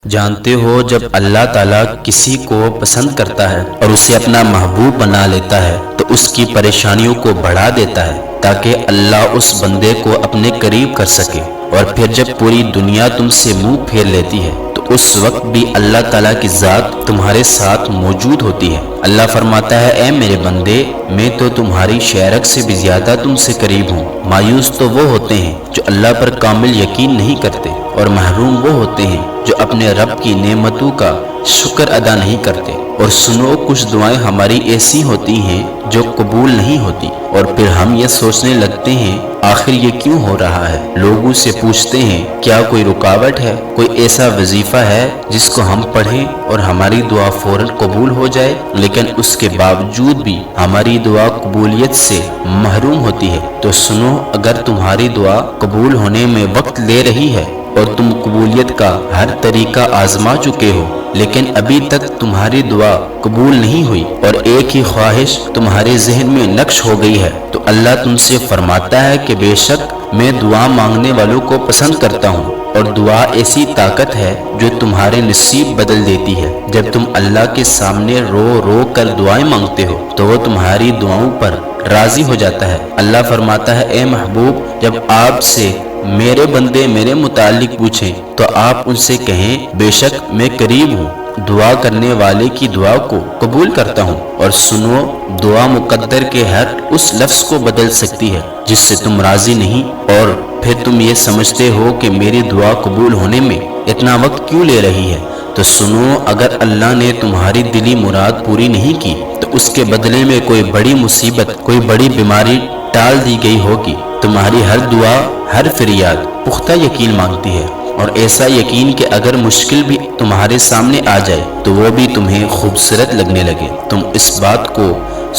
جانتے ہو جب اللہ تعالیٰ کسی کو پسند کرتا ہے اور اسے اپنا محبوب بنا لیتا ہے تو اس کی پریشانیوں کو بڑھا دیتا ہے تاکہ اللہ اس بندے کو اپنے قریب کر سکے۔ اور پھر جب پوری دنیا تم سے منہ پھیر لیتی ہے تو اس وقت بھی اللہ تعالیٰ کی ذات تمہارے ساتھ موجود ہوتی ہے۔ اللہ فرماتا ہے اے میرے بندے، میں تو تمہاری شیرک سے بھی زیادہ تم سے قریب ہوں۔ مایوس تو وہ ہوتے ہیں جو اللہ پر کامل یقین نہیں کرتے، اور محروم وہ ہوتے ہیں جو اپنے رب کی نعمتوں کا شکر ادا نہیں کرتے۔ اور سنو، کچھ دعائیں ہماری ایسی ہوتی ہیں جو قبول نہیں ہوتی، اور پھر ہم یہ سوچنے لگتے ہیں آخر یہ کیوں ہو رہا ہے۔ لوگوں سے پوچھتے ہیں کیا کوئی رکاوٹ ہے، کوئی ایسا وظیفہ ہے جس کو ہم پڑھیں اور ہماری دعا فوراً قبول ہو جائے، لیکن اس کے باوجود بھی ہماری دعا قبولیت سے محروم ہوتی ہے۔ تو سنو، اگر تمہاری دعا قبول ہونے میں وقت لے رہی ہے اور تم قبولیت کا ہر طریقہ آزما چکے ہو لیکن ابھی تک تمہاری دعا قبول نہیں ہوئی، اور ایک ہی خواہش تمہارے ذہن میں نقش ہو گئی ہے، تو اللہ تم سے فرماتا ہے کہ بے شک میں دعا مانگنے والوں کو پسند کرتا ہوں، اور دعا ایسی طاقت ہے جو تمہارے نصیب بدل دیتی ہے۔ جب تم اللہ کے سامنے رو رو کر دعائیں مانگتے ہو تو وہ تمہاری دعاؤں پر راضی ہو جاتا ہے۔ اللہ فرماتا ہے اے محبوب، جب آپ سے میرے بندے میرے متعلق پوچھیں تو آپ ان سے کہیں بے شک میں قریب ہوں، دعا کرنے والے کی دعا کو قبول کرتا ہوں۔ اور سنو، دعا مقدر کے ہر اس لفظ کو بدل سکتی ہے جس سے تم راضی نہیں، اور پھر تم یہ سمجھتے ہو کہ میری دعا قبول ہونے میں اتنا وقت کیوں لے رہی ہے۔ تو سنو، اگر اللہ نے تمہاری دلی مراد پوری نہیں کی تو اس کے بدلے میں کوئی بڑی مصیبت، کوئی بڑی بیماری ٹال دی گئی ہوگی۔ تمہاری ہر دعا، ہر فریاد پختہ یقین مانگتی ہے، اور ایسا یقین کہ اگر مشکل بھی تمہارے سامنے آ جائے تو وہ بھی تمہیں خوبصورت لگنے لگے۔ تم اس بات کو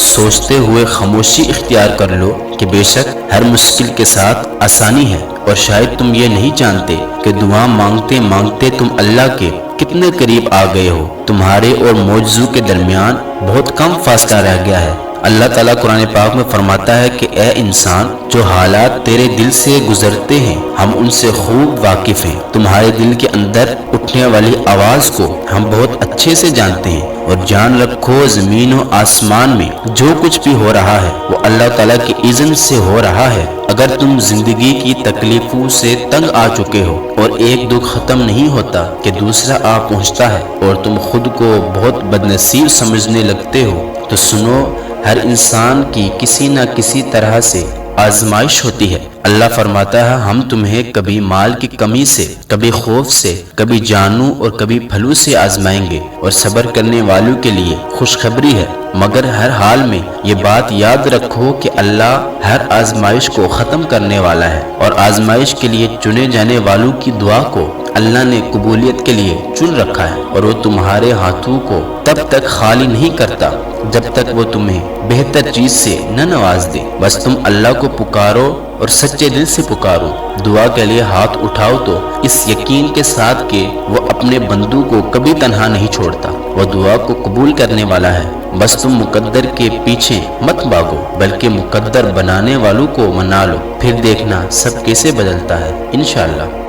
سوچتے ہوئے خاموشی اختیار کر لو کہ بے شک ہر مشکل کے ساتھ آسانی ہے، اور شاید تم یہ نہیں جانتے کہ دعا مانگتے مانگتے تم اللہ کے کتنے قریب آ گئے ہو۔ تمہارے اور معجزوں کے درمیان بہت کم فاصلہ رہ گیا ہے۔ اللہ تعالیٰ قرآن پاک میں فرماتا ہے کہ اے انسان، جو حالات تیرے دل سے گزرتے ہیں ہم ان سے خوب واقف ہیں۔ تمہارے دل کے اندر اٹھنے والی آواز کو ہم بہت اچھے سے جانتے ہیں، اور جان رکھو زمین و آسمان میں جو کچھ بھی ہو رہا ہے وہ اللہ تعالیٰ کی اذن سے ہو رہا ہے۔ اگر تم زندگی کی تکلیفوں سے تنگ آ چکے ہو اور ایک دکھ ختم نہیں ہوتا کہ دوسرا آ پہنچتا ہے، اور تم خود کو بہت بدنصیب سمجھنے لگتے ہو، تو سنو، ہر انسان کی کسی نہ کسی طرح سے آزمائش ہوتی ہے۔ اللہ فرماتا ہے ہم تمہیں کبھی مال کی کمی سے، کبھی خوف سے، کبھی جانوں اور کبھی پھلوں سے آزمائیں گے، اور صبر کرنے والوں کے لیے خوشخبری ہے۔ مگر ہر حال میں یہ بات یاد رکھو کہ اللہ ہر آزمائش کو ختم کرنے والا ہے، اور آزمائش کے لیے چنے جانے والوں کی دعا کو اللہ نے قبولیت کے لیے چن رکھا ہے، اور وہ تمہارے ہاتھوں کو تب تک خالی نہیں کرتا جب تک وہ تمہیں بہتر چیز سے نہ نواز دے۔ بس تم اللہ کو پکارو اور سچے دل سے پکارو۔ دعا کے لیے ہاتھ اٹھاؤ تو اس یقین کے ساتھ کہ وہ اپنے بندوں کو کبھی تنہا نہیں چھوڑتا، وہ دعا کو قبول کرنے والا ہے۔ بس تم مقدر کے پیچھے مت بھاگو، بلکہ مقدر بنانے والوں کو منا لو، پھر دیکھنا سب کیسے بدلتا ہے انشاءاللہ۔